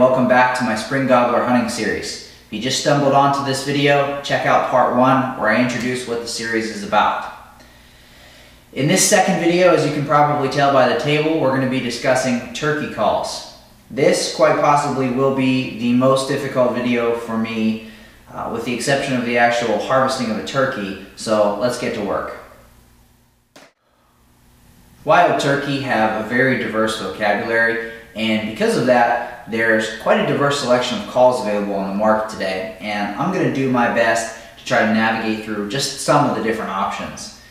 welcome back to my spring gobbler hunting series. If you just stumbled onto this video, check out part 1 where I introduce what the series is about. In this second video, as you can probably tell by the table, we're going to be discussing turkey calls. This quite possibly will be the most difficult video for me, with the exception of the actual harvesting of a turkey, so let's get to work. Wild turkey have a very diverse vocabulary, and because of that, there's quite a diverse selection of calls available on the market today, and I'm going to do my best to try to navigate through just some of the different options.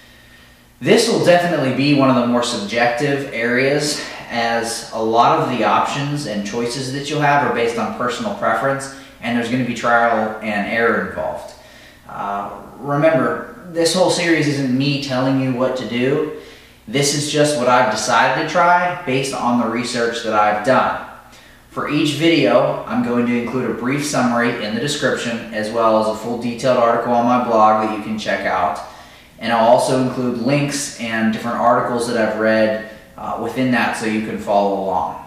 This will definitely be one of the more subjective areas, as a lot of the options and choices that you'll have are based on personal preference, and there's going to be trial and error involved. Remember, this whole series isn't me telling you what to do. This is just what I've decided to try based on the research that I've done. For each video, I'm going to include a brief summary in the description as well as a full detailed article on my blog that you can check out. And I'll also include links and different articles that I've read within that so you can follow along.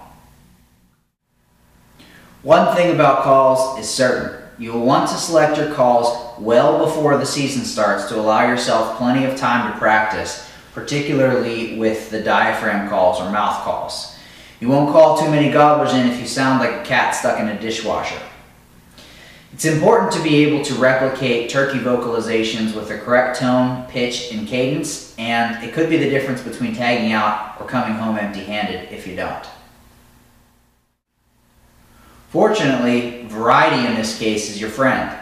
One thing about calls is certain. You'll want to select your calls well before the season starts to allow yourself plenty of time to practice, particularly with the diaphragm calls or mouth calls. You won't call too many gobblers in if you sound like a cat stuck in a dishwasher. It's important to be able to replicate turkey vocalizations with the correct tone, pitch, and cadence, and it could be the difference between tagging out or coming home empty-handed if you don't. Fortunately, variety in this case is your friend.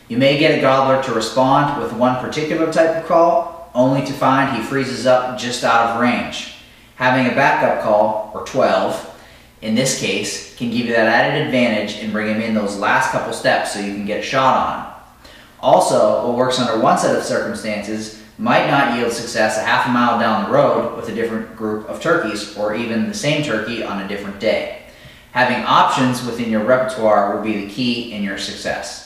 You may get a gobbler to respond with one particular type of call, only to find he freezes up just out of range. Having a backup call, or 12, in this case, can give you that added advantage and bring him in those last couple steps so you can get a shot on him. Also, what works under one set of circumstances might not yield success a half a mile down the road with a different group of turkeys, or even the same turkey on a different day. Having options within your repertoire will be the key in your success.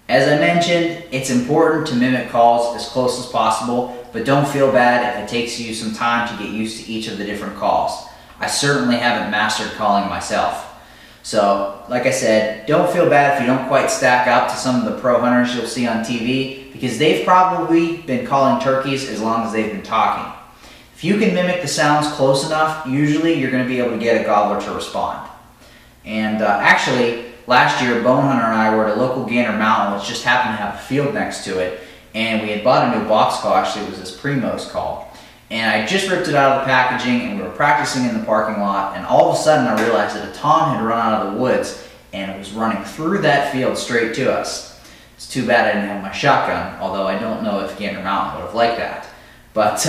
As I mentioned, it's important to mimic calls as close as possible, but don't feel bad if it takes you some time to get used to each of the different calls. I certainly haven't mastered calling myself. So, like I said, don't feel bad if you don't quite stack up to some of the pro hunters you'll see on TV, because they've probably been calling turkeys as long as they've been talking. If you can mimic the sounds close enough, usually you're going to be able to get a gobbler to respond. And actually, last year, Bone Hunter and I were at a local Gander Mountain, which just happened to have a field next to it, and we had bought a new box call. Actually, it was this Primo's call. And I just ripped it out of the packaging, and we were practicing in the parking lot, and all of a sudden I realized that a tom had run out of the woods, and it was running through that field straight to us. It's too bad I didn't have my shotgun, although I don't know if Gander Mountain would have liked that. But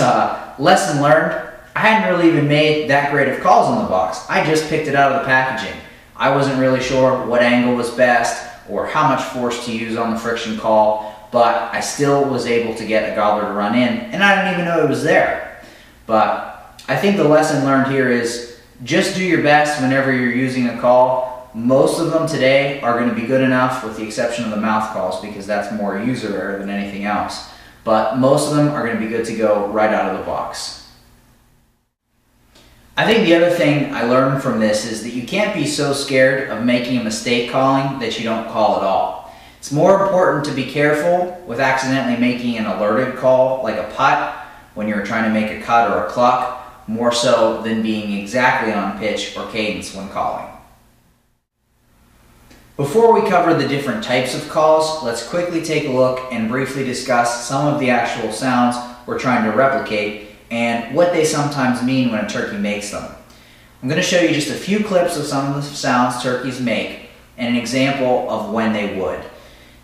lesson learned, I hadn't really even made that great of calls on the box. I just picked it out of the packaging. I wasn't really sure what angle was best or how much force to use on the friction call, but I still was able to get a gobbler to run in, and I didn't even know it was there. But I think the lesson learned here is just do your best whenever you're using a call. Most of them today are going to be good enough, with the exception of the mouth calls, because that's more user error than anything else. But most of them are going to be good to go right out of the box. I think the other thing I learned from this is that you can't be so scared of making a mistake calling that you don't call at all. It's more important to be careful with accidentally making an alerted call like a putt when you're trying to make a cut or a cluck, more so than being exactly on pitch or cadence when calling. Before we cover the different types of calls, let's quickly take a look and briefly discuss some of the actual sounds we're trying to replicate and what they sometimes mean when a turkey makes them. I'm going to show you just a few clips of some of the sounds turkeys make and an example of when they would.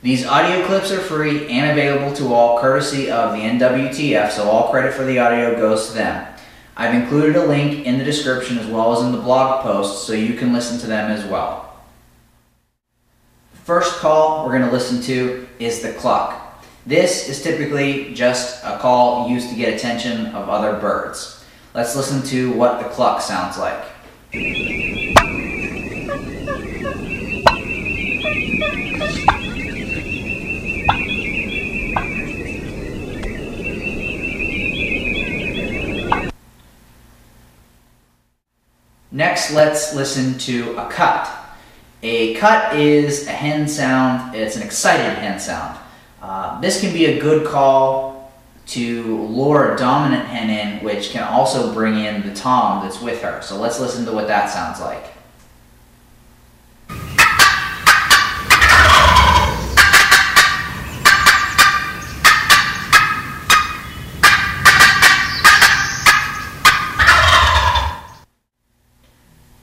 These audio clips are free and available to all, courtesy of the NWTF, so all credit for the audio goes to them. I've included a link in the description as well as in the blog post so you can listen to them as well. The first call we're going to listen to is the cluck. This is typically just a call used to get attention of other birds. Let's listen to what the cluck sounds like. Next, let's listen to a cut. A cut is a hen sound. It's an excited hen sound. This can be a good call to lure a dominant hen in, which can also bring in the tom that's with her. So let's listen to what that sounds like.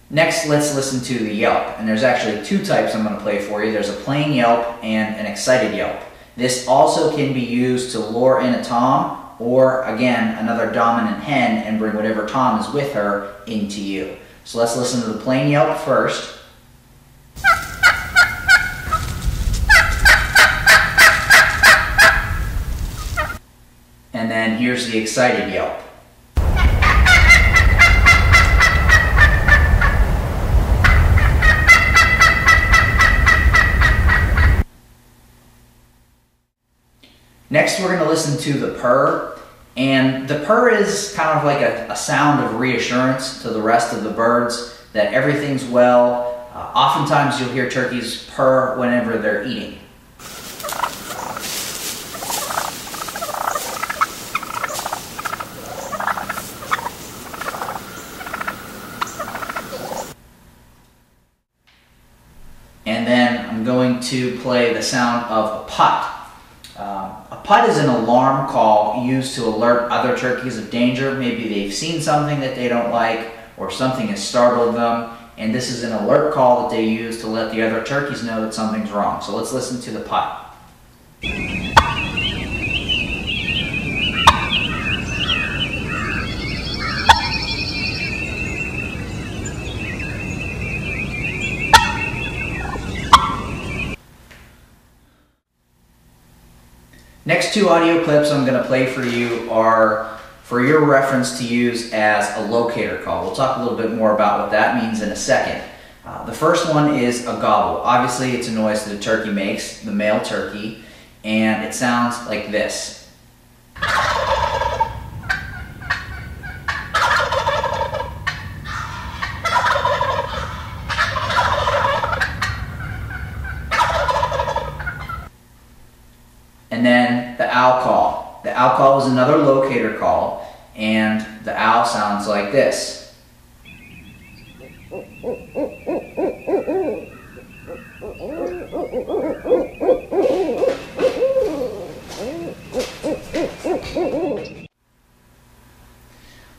Next, let's listen to the yelp, and there's actually two types I'm going to play for you. There's a plain yelp and an excited yelp. This also can be used to lure in a tom, or again, another dominant hen, and bring whatever tom is with her into you. So let's listen to the plain yelp first. And then here's the excited yelp. Next, we're going to listen to the purr, and the purr is kind of like a sound of reassurance to the rest of the birds that everything's well. Oftentimes you'll hear turkeys purr whenever they're eating. And then I'm going to play the sound of a putt. A putt is an alarm call used to alert other turkeys of danger. Maybe they've seen something that they don't like, or something has startled them, and this is an alert call that they use to let the other turkeys know that something's wrong. So let's listen to the putt. Next two audio clips I'm going to play for you are for your reference to use as a locator call. We'll talk a little bit more about what that means in a second. The first one is a gobble. Obviously, it's a noise that a turkey makes, the male turkey, and it sounds like this. And then the owl call. The owl call is another locator call, and the owl sounds like this.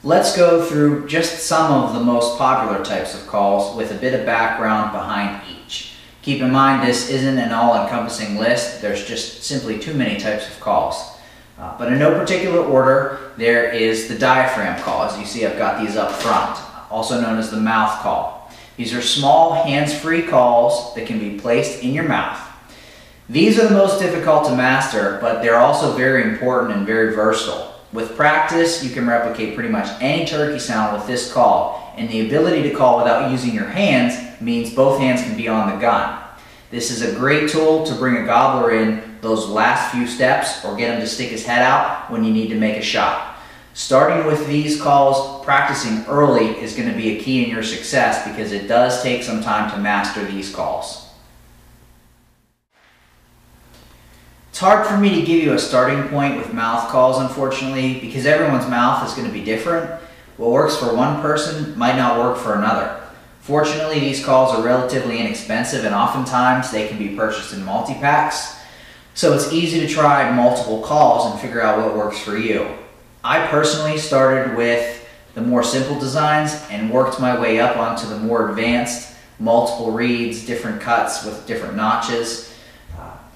Let's go through just some of the most popular types of calls with a bit of background behind each. Keep in mind, this isn't an all-encompassing list. There's just simply too many types of calls. But in no particular order, there is the diaphragm call. As you see, I've got these up front, also known as the mouth call. These are small, hands-free calls that can be placed in your mouth. These are the most difficult to master, but they're also very important and very versatile. With practice, you can replicate pretty much any turkey sound with this call, and the ability to call without using your hands means both hands can be on the gun. This is a great tool to bring a gobbler in those last few steps, or get him to stick his head out when you need to make a shot. Starting with these calls, practicing early is going to be a key in your success, because it does take some time to master these calls. It's hard for me to give you a starting point with mouth calls, unfortunately, because everyone's mouth is going to be different. What works for one person might not work for another. Fortunately, these calls are relatively inexpensive, and oftentimes they can be purchased in multi-packs. So it's easy to try multiple calls and figure out what works for you. I personally started with the more simple designs and worked my way up onto the more advanced, multiple reeds, different cuts with different notches.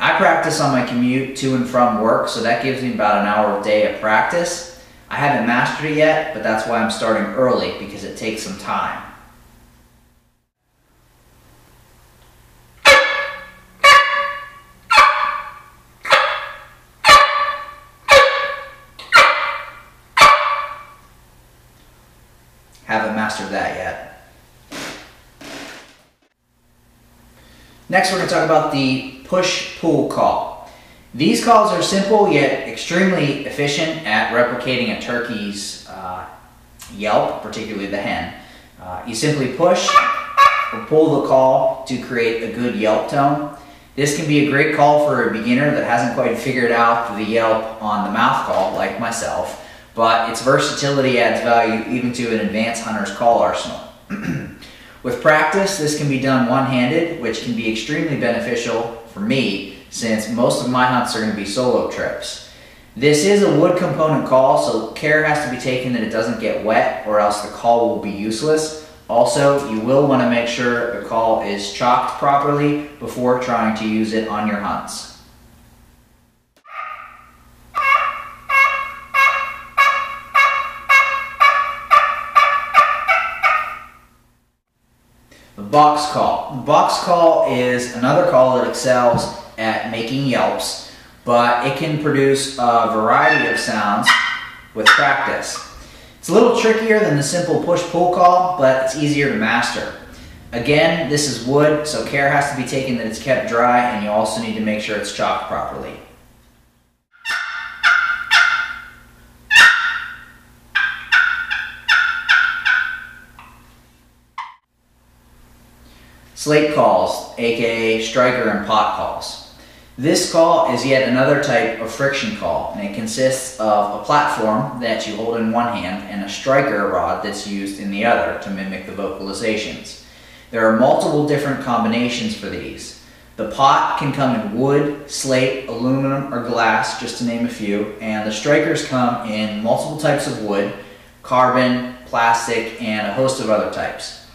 I practice on my commute to and from work, so that gives me about an hour a day of practice. I haven't mastered it yet, but that's why I'm starting early, because it takes some time. Haven't mastered that yet. Next, we're going to talk about the push-pull call. These calls are simple yet extremely efficient at replicating a turkey's yelp, particularly the hen. You simply push or pull the call to create a good yelp tone. This can be a great call for a beginner that hasn't quite figured out the yelp on the mouth call like myself, but its versatility adds value even to an advanced hunter's call arsenal. With practice, this can be done one-handed, which can be extremely beneficial for me since most of my hunts are going to be solo trips. This is a wood component call, so care has to be taken that it doesn't get wet or else the call will be useless. Also, you will want to make sure the call is chalked properly before trying to use it on your hunts. The box call. The box call is another call that excels at making yelps, but it can produce a variety of sounds with practice. It's a little trickier than the simple push-pull call, but it's easier to master. Again, this is wood, so care has to be taken that it's kept dry, and you also need to make sure it's chalked properly. Slate calls, aka striker and pot calls. This call is yet another type of friction call, and it consists of a platform that you hold in one hand and a striker rod that's used in the other to mimic the vocalizations. There are multiple different combinations for these. The pot can come in wood, slate, aluminum, or glass, just to name a few, and the strikers come in multiple types of wood, carbon, plastic, and a host of other types.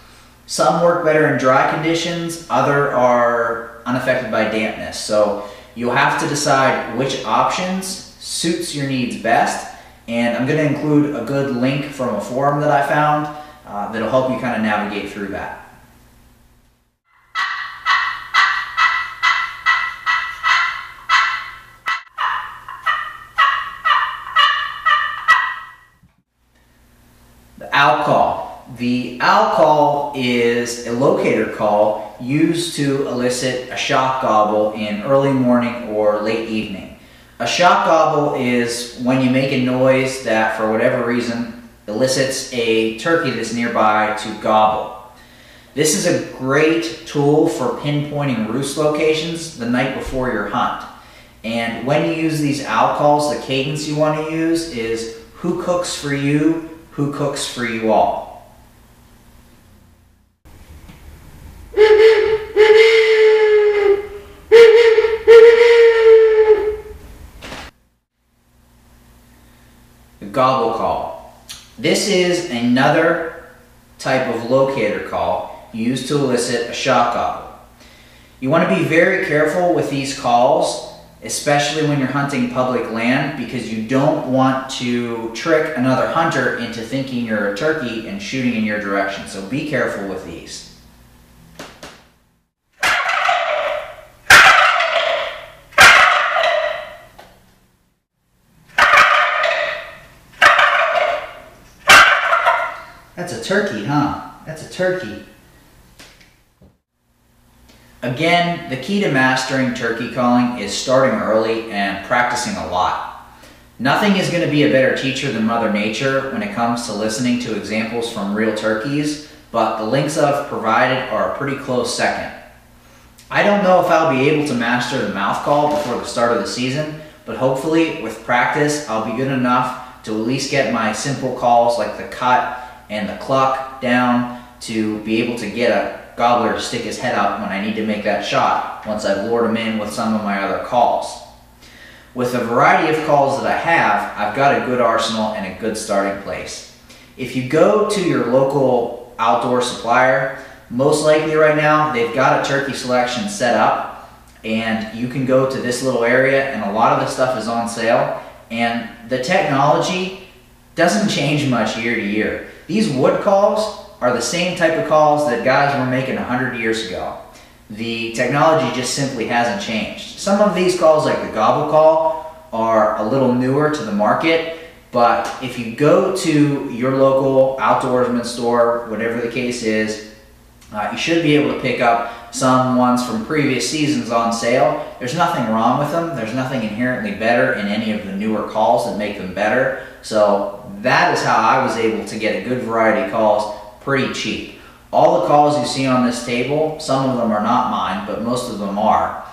Some work better in dry conditions, other are unaffected by dampness, so you'll have to decide which options suits your needs best, and I'm going to include a good link from a forum that I found that'll help you kind of navigate through that. The owl call. The owl call is a locator call used to elicit a shock gobble in early morning or late evening. A shock gobble is when you make a noise that, for whatever reason, elicits a turkey that's nearby to gobble. This is a great tool for pinpointing roost locations the night before your hunt. And when you use these owl calls, the cadence you want to use is "who cooks for you, who cooks for you all." The gobble call. This is another type of locator call used to elicit a shock gobble. You want to be very careful with these calls, especially when you're hunting public land, because you don't want to trick another hunter into thinking you're a turkey and shooting in your direction. So be careful with these. That's a turkey, huh? That's a turkey. Again, the key to mastering turkey calling is starting early and practicing a lot. Nothing is going to be a better teacher than Mother Nature when it comes to listening to examples from real turkeys, but the links I've provided are a pretty close second. I don't know if I'll be able to master the mouth call before the start of the season, but hopefully with practice I'll be good enough to at least get my simple calls like the cut and the cluck down to be able to get a gobbler to stick his head up when I need to make that shot once I've lured him in with some of my other calls. With the variety of calls that I have, I've got a good arsenal and a good starting place. If you go to your local outdoor supplier, most likely right now they've got a turkey selection set up, and you can go to this little area and a lot of the stuff is on sale, and the technology doesn't change much year to year. These wood calls are the same type of calls that guys were making 100 years ago. The technology just simply hasn't changed. Some of these calls, like the Gobble Call, are a little newer to the market, but if you go to your local outdoorsman store, whatever the case is, you should be able to pick up some ones from previous seasons on sale. There's nothing wrong with them. There's nothing inherently better in any of the newer calls that make them better. So that is how I was able to get a good variety of calls pretty cheap. All the calls you see on this table, some of them are not mine, but most of them are.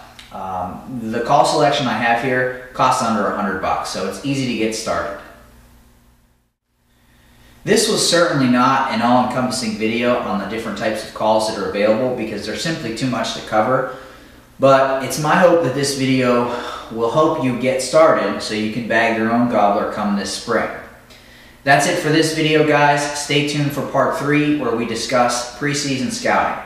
The call selection I have here costs under $100, so it's easy to get started. This was certainly not an all-encompassing video on the different types of calls that are available because there's simply too much to cover. But it's my hope that this video will help you get started so you can bag your own gobbler come this spring. That's it for this video, guys. Stay tuned for part 3 where we discuss preseason scouting.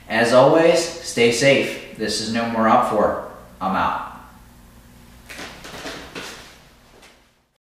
As always, stay safe. This is No More Up For. I'm out.